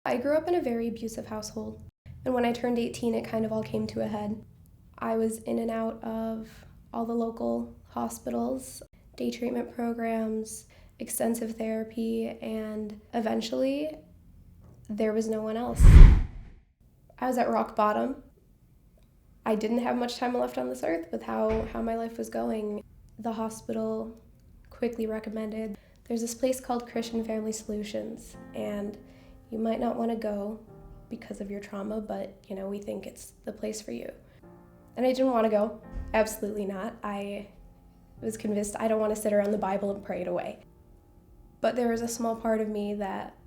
I grew up in a very abusive household, and when I turned 18, it kind of all came to a head. I was in and out of all the local hospitals, day treatment programs, extensive therapy, and eventually there was no one else. I was at rock bottom. I didn't have much time left on this earth with how my life was going. The hospital quickly recommended, there's this place called Christian Family Solutions, and you might not want to go because of your trauma, but we think it's the place for you. And I didn't want to go. Absolutely not. I was convinced I don't want to sit around the Bible and pray it away. But there was a small part of me that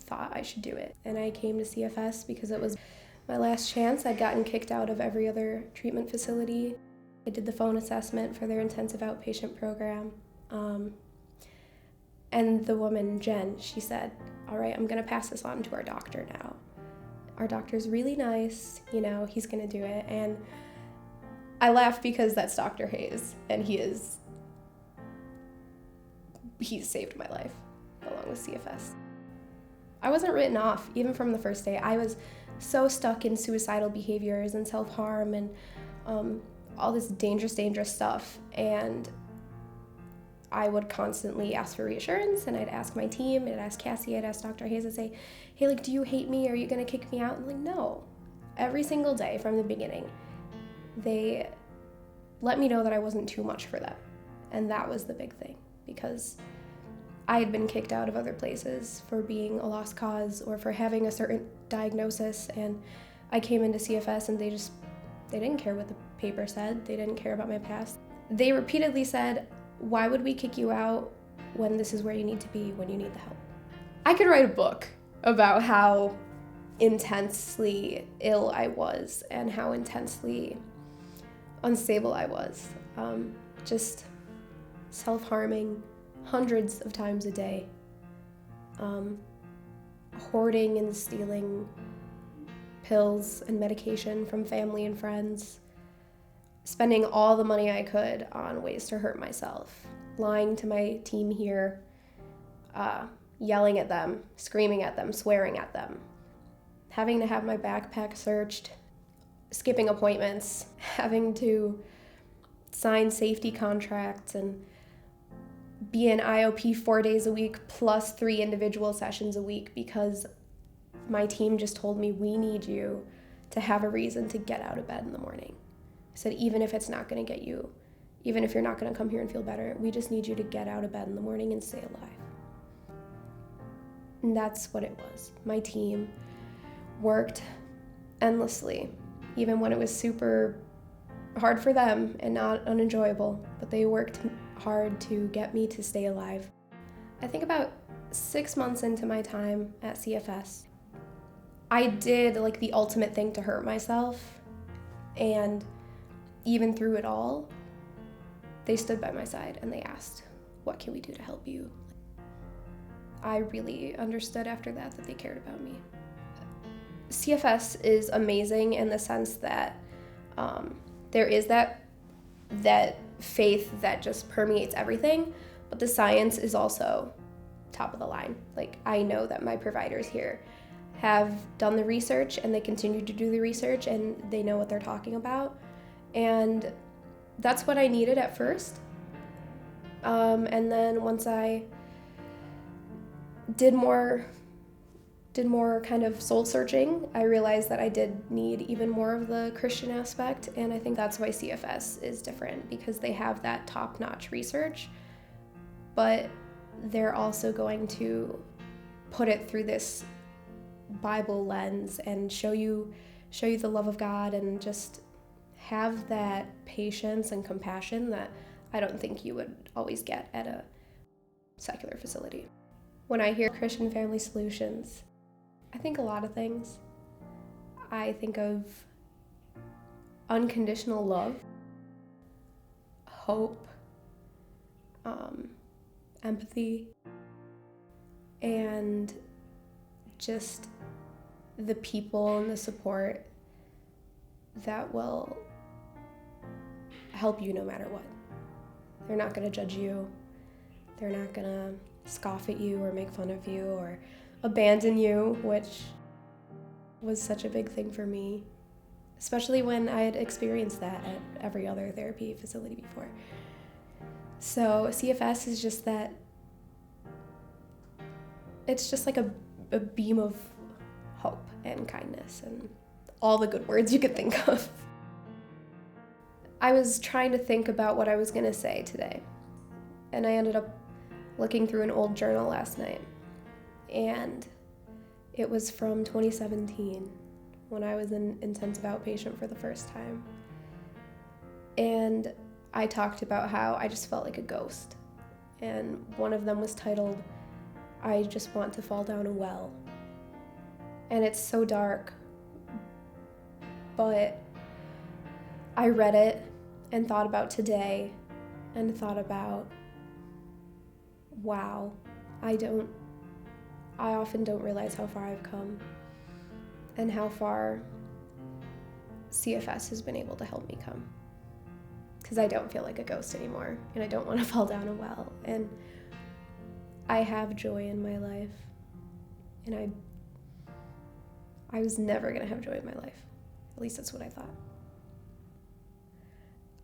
thought I should do it. And I came to CFS because it was my last chance. I'd gotten kicked out of every other treatment facility. I did the phone assessment for their intensive outpatient program. And the woman, Jen, she said, all right, I'm going to pass this on to our doctor now. Our doctor's really nice, he's going to do it. And I laugh because that's Dr. Hayes, and he's saved my life along with CFS. I wasn't written off, even from the first day. I was so stuck in suicidal behaviors and self-harm and all this dangerous stuff. And I would constantly ask for reassurance, and I'd ask my team, I'd ask Cassie, I'd ask Dr. Hayes, I'd say, hey, do you hate me? Are you gonna kick me out? And no. Every single day from the beginning, they let me know that I wasn't too much for them. And that was the big thing, because I had been kicked out of other places for being a lost cause or for having a certain diagnosis, and I came into CFS and they didn't care what the paper said. They didn't care about my past. They repeatedly said, why would we kick you out when this is where you need to be when you need the help? I could write a book about how intensely ill I was and how intensely unstable I was. Just self-harming hundreds of times a day, hoarding and stealing pills and medication from family and friends, spending all the money I could on ways to hurt myself, lying to my team here, yelling at them, screaming at them, swearing at them, having to have my backpack searched, skipping appointments, having to sign safety contracts and be in IOP 4 days a week plus 3 individual sessions a week because my team just told me, we need you to have a reason to get out of bed in the morning. I said, even if it's not going to get you, even if you're not going to come here and feel better, we just need you to get out of bed in the morning and stay alive. And that's what it was. My team worked endlessly, even when it was super hard for them and not unenjoyable, but they worked hard to get me to stay alive. I think about 6 months into my time at CFS, I did the ultimate thing to hurt myself, and even through it all, they stood by my side and they asked, what can we do to help you? I really understood after that they cared about me. CFS is amazing in the sense that there is that faith that just permeates everything, but the science is also top of the line. I know that my providers here have done the research and they continue to do the research and they know what they're talking about. And that's what I needed at first. And then once I did more kind of soul searching, I realized that I did need even more of the Christian aspect. And I think that's why CFS is different, because they have that top-notch research, but they're also going to put it through this Bible lens and show you the love of God and just have that patience and compassion that I don't think you would always get at a secular facility. When I hear Christian Family Solutions, I think a lot of things. I think of unconditional love, hope, empathy, and just the people and the support that will help you no matter what. They're not going to judge you. They're not going to scoff at you or make fun of you or abandon you, which was such a big thing for me, especially when I had experienced that at every other therapy facility before. So CFS is just that, it's just like a beam of hope and kindness and all the good words you could think of. I was trying to think about what I was going to say today, and I ended up looking through an old journal last night, and it was from 2017 when I was in intensive outpatient for the first time. And I talked about how I just felt like a ghost, and one of them was titled, "I just want to fall down a well." And it's so dark, but I read it and thought about today and thought about, wow, I often don't realize how far I've come and how far CFS has been able to help me come. Because I don't feel like a ghost anymore, and I don't want to fall down a well, and I have joy in my life, and I was never going to have joy in my life. At least that's what I thought.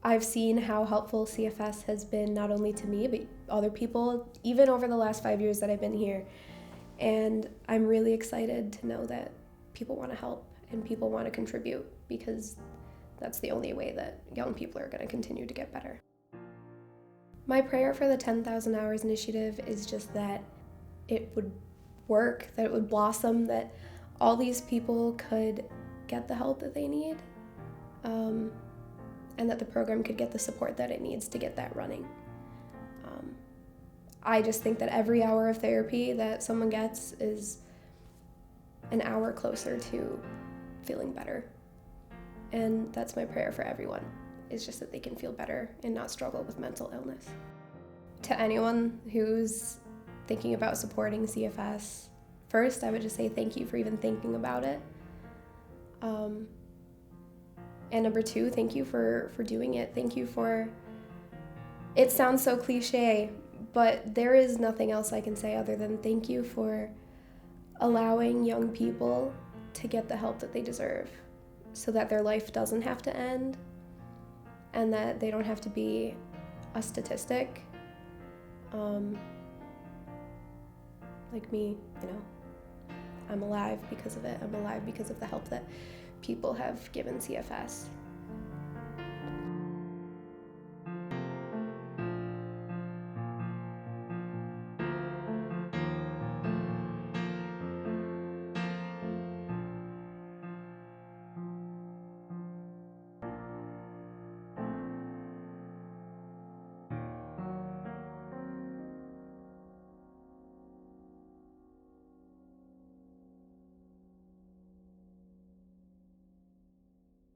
I've seen how helpful CFS has been not only to me, but other people, even over the last 5 years that I've been here. And I'm really excited to know that people want to help and people want to contribute, because that's the only way that young people are going to continue to get better. My prayer for the 10,000 Hours Initiative is just that it would work, that it would blossom, that all these people could get the help that they need, and that the program could get the support that it needs to get that running. I just think that every hour of therapy that someone gets is an hour closer to feeling better. And that's my prayer for everyone, is just that they can feel better and not struggle with mental illness. To anyone who's thinking about supporting CFS, first, I would just say thank you for even thinking about it. And number two, thank you for doing it. Thank you for, it sounds so cliche, but there is nothing else I can say other than thank you for allowing young people to get the help that they deserve, so that their life doesn't have to end and that they don't have to be a statistic. Like me, I'm alive because of it. I'm alive because of the help that people have given CFS.